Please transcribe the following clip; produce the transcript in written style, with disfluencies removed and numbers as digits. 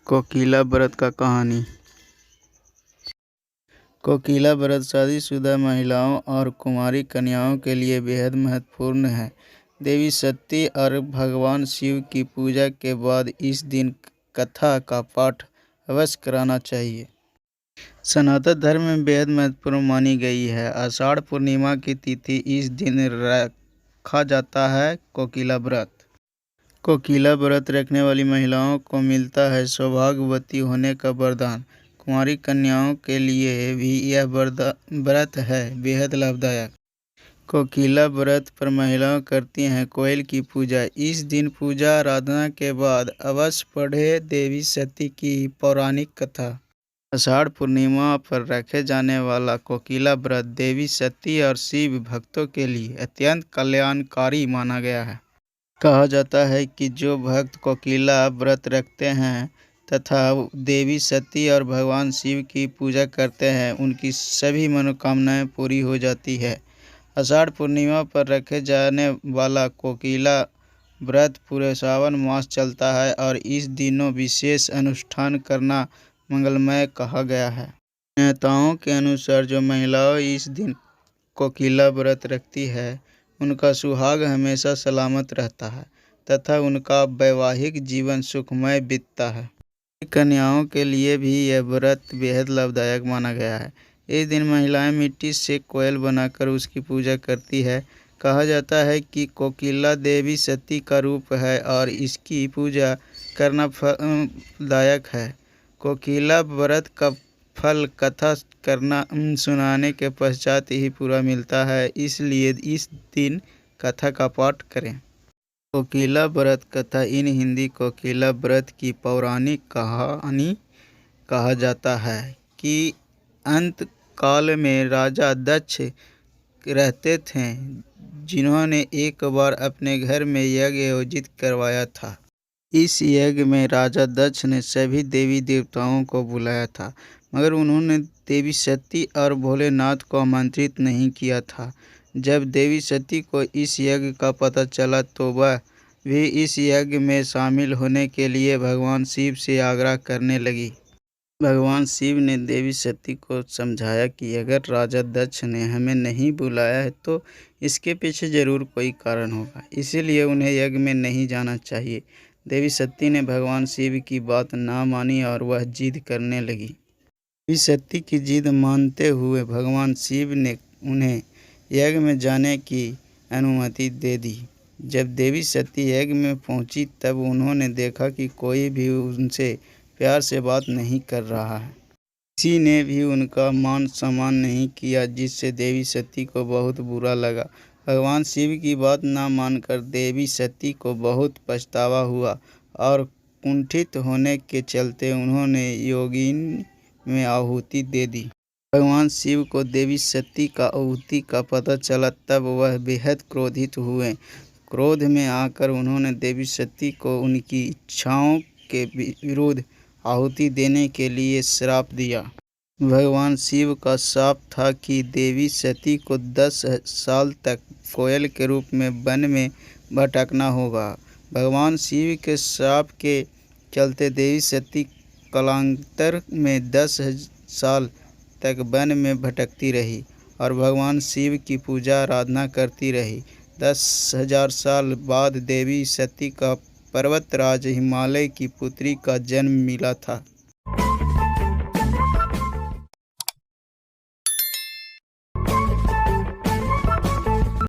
कोकिला व्रत का कहानी। कोकिला व्रत शादीशुदा महिलाओं और कुमारी कन्याओं के लिए बेहद महत्वपूर्ण है। देवी सती और भगवान शिव की पूजा के बाद इस दिन कथा का पाठ अवश्य कराना चाहिए। सनातन धर्म में बेहद महत्वपूर्ण मानी गई है। आषाढ़ पूर्णिमा की तिथि इस दिन रखा जाता है। कोकिला व्रत रखने वाली महिलाओं को मिलता है सौभाग्यवती होने का वरदान। कुंवारी कन्याओं के लिए भी यह व्रत है बेहद लाभदायक। कोकिला व्रत पर महिलाएं करती हैं कोयल की पूजा। इस दिन पूजा आराधना के बाद अवश्य पढ़े देवी सती की पौराणिक कथा। आषाढ़ पूर्णिमा पर रखे जाने वाला कोकिला व्रत देवी सती और शिव भक्तों के लिए अत्यंत कल्याणकारी माना गया है। कहा जाता है कि जो भक्त कोकिला व्रत रखते हैं तथा देवी सती और भगवान शिव की पूजा करते हैं उनकी सभी मनोकामनाएं पूरी हो जाती है। आषाढ़ पूर्णिमा पर रखे जाने वाला कोकिला व्रत पूरे सावन मास चलता है और इस दिनों विशेष अनुष्ठान करना मंगलमय कहा गया है। नेताओं के अनुसार जो महिलाएं इस दिन कोकिला व्रत रखती है उनका सुहाग हमेशा सलामत रहता है तथा उनका वैवाहिक जीवन सुखमय बीतता है। कन्याओं के लिए भी यह व्रत बेहद लाभदायक माना गया है। इस दिन महिलाएं मिट्टी से कोयल बनाकर उसकी पूजा करती है। कहा जाता है कि कोकिला देवी सती का रूप है और इसकी पूजा करना फलदायक है। कोकिला व्रत का फल कथा सुनाने के पश्चात ही पूरा मिलता है, इसलिए इस दिन कथा का पाठ करें। कोकिला व्रत कथा इन हिंदी कोकिला व्रत की पौराणिक कहानी कहा जाता है कि अंत काल में राजा दक्ष रहते थे जिन्होंने एक बार अपने घर में यज्ञ आयोजित करवाया था। इस यज्ञ में राजा दक्ष ने सभी देवी देवताओं को बुलाया था मगर उन्होंने देवी सती और भोलेनाथ को आमंत्रित नहीं किया था। जब देवी सती को इस यज्ञ का पता चला तो वह भी इस यज्ञ में शामिल होने के लिए भगवान शिव से आग्रह करने लगी। भगवान शिव ने देवी सती को समझाया कि अगर राजा दक्ष ने हमें नहीं बुलाया है तो इसके पीछे जरूर कोई कारण होगा, इसीलिए उन्हें यज्ञ में नहीं जाना चाहिए। देवी सती ने भगवान शिव की बात ना मानी और वह जिद करने लगी। देवी सती की जिद मानते हुए भगवान शिव ने उन्हें यज्ञ में जाने की अनुमति दे दी। जब देवी सती यज्ञ में पहुंची तब उन्होंने देखा कि कोई भी उनसे प्यार से बात नहीं कर रहा है। किसी ने भी उनका मान सम्मान नहीं किया, जिससे देवी सती को बहुत बुरा लगा। भगवान शिव की बात ना मानकर देवी सती को बहुत पछतावा हुआ और कुंठित होने के चलते उन्होंने योगिनी में आहुति दे दी। भगवान शिव को देवी सती का आहुति का पता चला तब वह बेहद क्रोधित हुए। क्रोध में आकर उन्होंने देवी सती को उनकी इच्छाओं के विरुद्ध आहुति देने के लिए श्राप दिया। भगवान शिव का शाप था कि देवी सती को 10 साल तक कोयल के रूप में वन में भटकना होगा। भगवान शिव के श्राप के चलते देवी सती कालांतर में 10 साल तक वन में भटकती रही और भगवान शिव की पूजा आराधना करती रही। 10,000 साल बाद देवी सती का पर्वतराज हिमालय की पुत्री का जन्म मिला था।